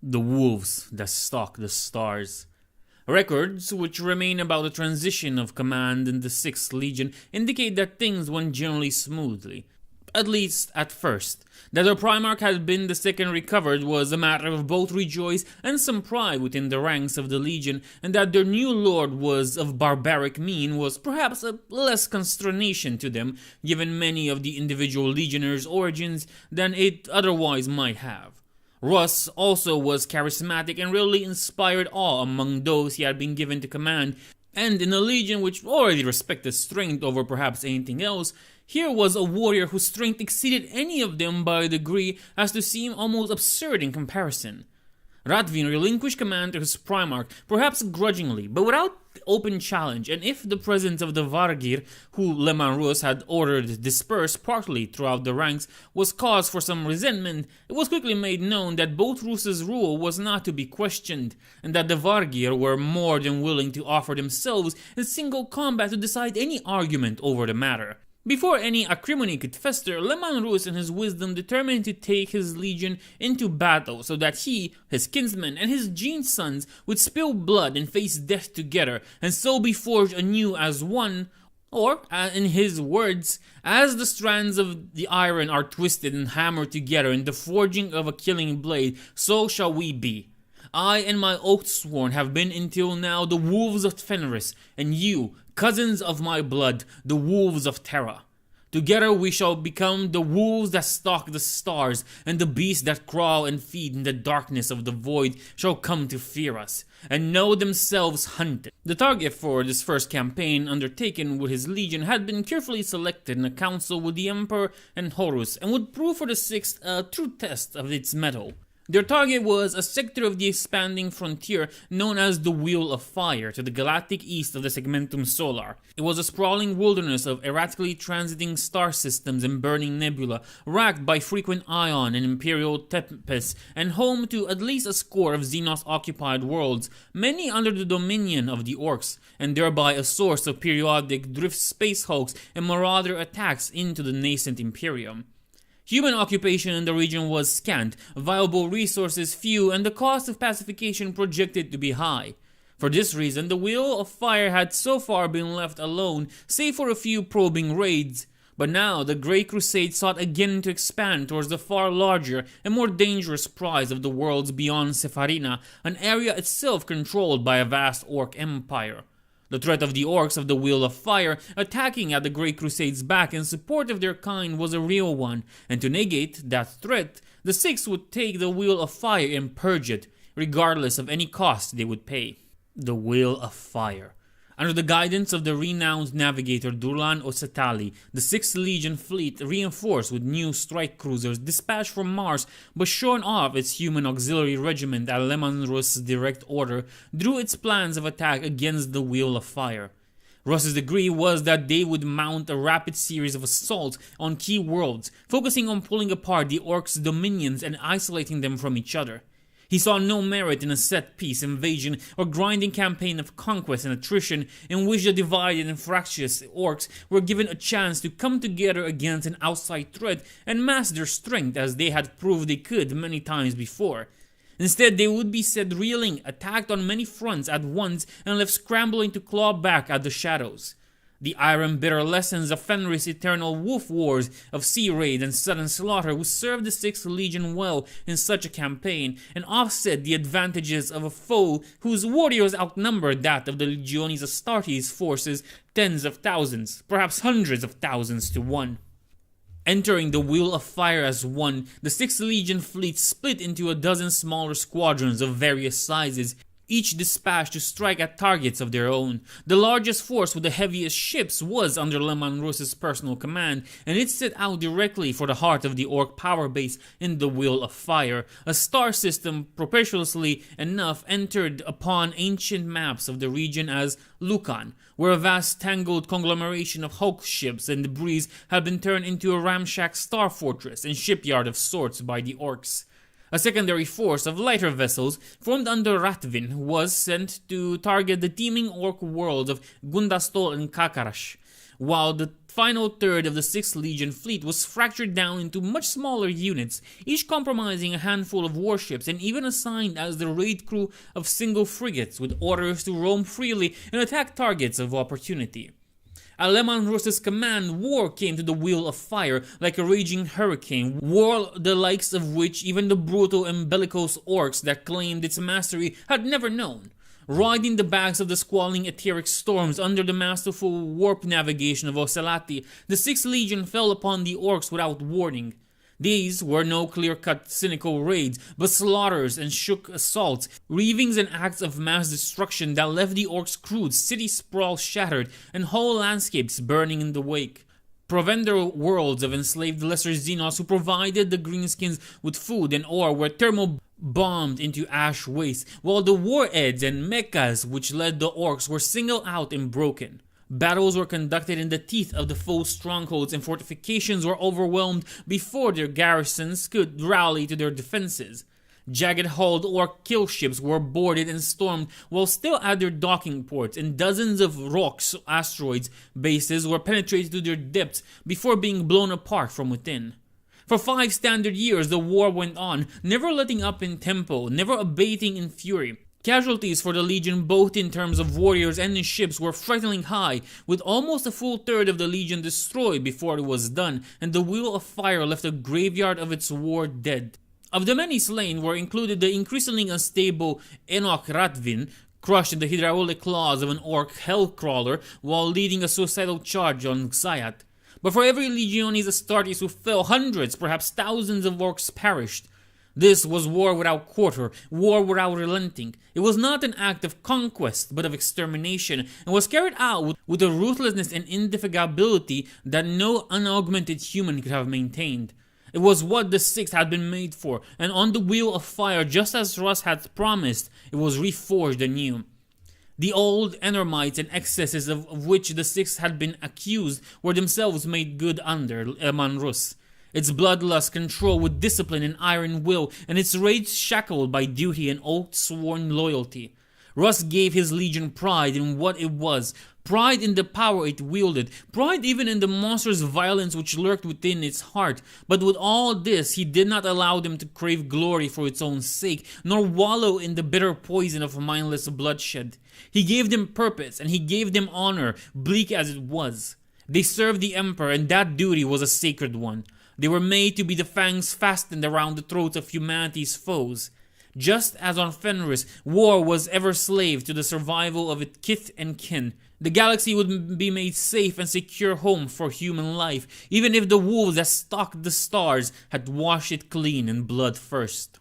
The wolves that stalk the stars. Records which remain about the transition of command in the 6th Legion indicate that things went generally smoothly, at least at first. That their Primarch had been the second recovered was a matter of both rejoice and some pride within the ranks of the Legion, and that their new lord was of barbaric mien was perhaps a less consternation to them, given many of the individual Legionnaires' origins, than it otherwise might have. Russ also was charismatic and really inspired awe among those he had been given to command, and in a legion which already respected strength over perhaps anything else, here was a warrior whose strength exceeded any of them by a degree as to seem almost absurd in comparison. Ratvin relinquished command to his Primarch, perhaps grudgingly, but without open challenge, and if the presence of the Vargir, who Leman Russ had ordered dispersed partly throughout the ranks, was cause for some resentment, it was quickly made known that both Russ's rule was not to be questioned, and that the Vargir were more than willing to offer themselves in single combat to decide any argument over the matter. Before any acrimony could fester, Leman Russ in his wisdom determined to take his legion into battle so that he, his kinsmen, and his Gene sons would spill blood and face death together, and so be forged anew as one, or, in his words, as the strands of the iron are twisted and hammered together in the forging of a killing blade, so shall we be. I and my oath sworn have been until now the wolves of Fenris, and you, cousins of my blood, the wolves of Terra. Together we shall become the wolves that stalk the stars, and the beasts that crawl and feed in the darkness of the void shall come to fear us, and know themselves hunted. The target for this first campaign undertaken with his legion had been carefully selected in a council with the Emperor and Horus, and would prove for the 6th a true test of its mettle. Their target was a sector of the expanding frontier known as the Wheel of Fire to the galactic east of the Segmentum Solar. It was a sprawling wilderness of erratically transiting star systems and burning nebula, racked by frequent ion and imperial tempests, and home to at least a score of Xenos-occupied worlds, many under the dominion of the orcs, and thereby a source of periodic drift space hulks and marauder attacks into the nascent Imperium. Human occupation in the region was scant, viable resources few, and the cost of pacification projected to be high. For this reason, the Wheel of Fire had so far been left alone, save for a few probing raids. But now the Grey Crusade sought again to expand towards the far larger and more dangerous prize of the worlds beyond Sepharina, an area itself controlled by a vast orc empire. The threat of the orcs of the Wheel of Fire attacking at the Grey Crusade's back in support of their kind was a real one, and to negate that threat, the Six would take the Wheel of Fire and purge it, regardless of any cost they would pay. The Wheel of Fire. Under the guidance of the renowned navigator Durlan Osatali, the 6th Legion fleet, reinforced with new strike cruisers dispatched from Mars but shorn off its human auxiliary regiment at Leman Russ's direct order, drew its plans of attack against the Wheel of Fire. Russ's decree was that they would mount a rapid series of assaults on key worlds, focusing on pulling apart the orcs' dominions and isolating them from each other. He saw no merit in a set-piece invasion or grinding campaign of conquest and attrition in which the divided and fractious orcs were given a chance to come together against an outside threat and mass their strength as they had proved they could many times before. Instead, they would be set reeling, attacked on many fronts at once, and left scrambling to claw back at the shadows. The iron-bitter lessons of Fenris' eternal wolf wars of sea raid and sudden slaughter would serve the 6th Legion well in such a campaign, and offset the advantages of a foe whose warriors outnumbered that of the Legiones Astartes' forces tens of thousands, perhaps hundreds of thousands to one. Entering the Wheel of Fire as one, the 6th Legion fleet split into a dozen smaller squadrons of various sizes, each dispatched to strike at targets of their own. The largest force with the heaviest ships was under Leman Russ's personal command, and it set out directly for the heart of the orc power base in the Wheel of Fire, a star system propitiously enough entered upon ancient maps of the region as Lucan, where a vast tangled conglomeration of hulk ships and debris had been turned into a ramshackle star fortress and shipyard of sorts by the orcs. A secondary force of lighter vessels, formed under Ratvin, was sent to target the teeming orc worlds of Gundastol and Kakarash, while the final third of the 6th Legion fleet was fractured down into much smaller units, each comprising a handful of warships and even assigned as the raid crew of single frigates with orders to roam freely and attack targets of opportunity. At Leman Russ's command, war came to the Wheel of Fire like a raging hurricane, war the likes of which even the brutal and bellicose orcs that claimed its mastery had never known. Riding the backs of the squalling etheric storms under the masterful warp navigation of Ocelati, the 6th Legion fell upon the orcs without warning. These were no clear-cut, cynical raids, but slaughters and shook assaults, reavings and acts of mass destruction that left the orcs' crude city sprawl shattered and whole landscapes burning in the wake. Provender worlds of enslaved lesser Xenos who provided the greenskins with food and ore were thermo-bombed into ash waste, while the war eds and mechas which led the orcs were singled out and broken. Battles were conducted in the teeth of the foe's strongholds and fortifications were overwhelmed before their garrisons could rally to their defenses. Jagged-hulled orc kill ships were boarded and stormed while still at their docking ports, and dozens of Rox asteroids bases were penetrated to their depths before being blown apart from within. For 5 standard years the war went on, never letting up in tempo, never abating in fury. Casualties for the Legion both in terms of warriors and in ships were frighteningly high, with almost a full third of the Legion destroyed before it was done, and the Wheel of Fire left a graveyard of its war dead. Of the many slain were included the increasingly unstable Enoch Ratvin, crushed in the hydraulic claws of an orc hellcrawler while leading a suicidal charge on Xayat. But for every Legionis Astartes who fell, hundreds, perhaps thousands of orcs perished. This was war without quarter, war without relenting. It was not an act of conquest, but of extermination, and was carried out with a ruthlessness and indefatigability that no unaugmented human could have maintained. It was what the 6th had been made for, and on the Wheel of Fire, just as Russ had promised, it was reforged anew. The old Enormites and excesses of which the 6th had been accused were themselves made good under Leman Russ. Its bloodlust controlled with discipline and iron will, and its rage shackled by duty and oath-sworn loyalty. Russ gave his Legion pride in what it was, pride in the power it wielded, pride even in the monstrous violence which lurked within its heart. But with all this, he did not allow them to crave glory for its own sake, nor wallow in the bitter poison of mindless bloodshed. He gave them purpose, and he gave them honor, bleak as it was. They served the Emperor, and that duty was a sacred one. They were made to be the fangs fastened around the throats of humanity's foes. Just as on Fenris, war was ever slave to the survival of its kith and kin, the galaxy would be made safe and secure home for human life, even if the wolves that stalked the stars had washed it clean in blood first.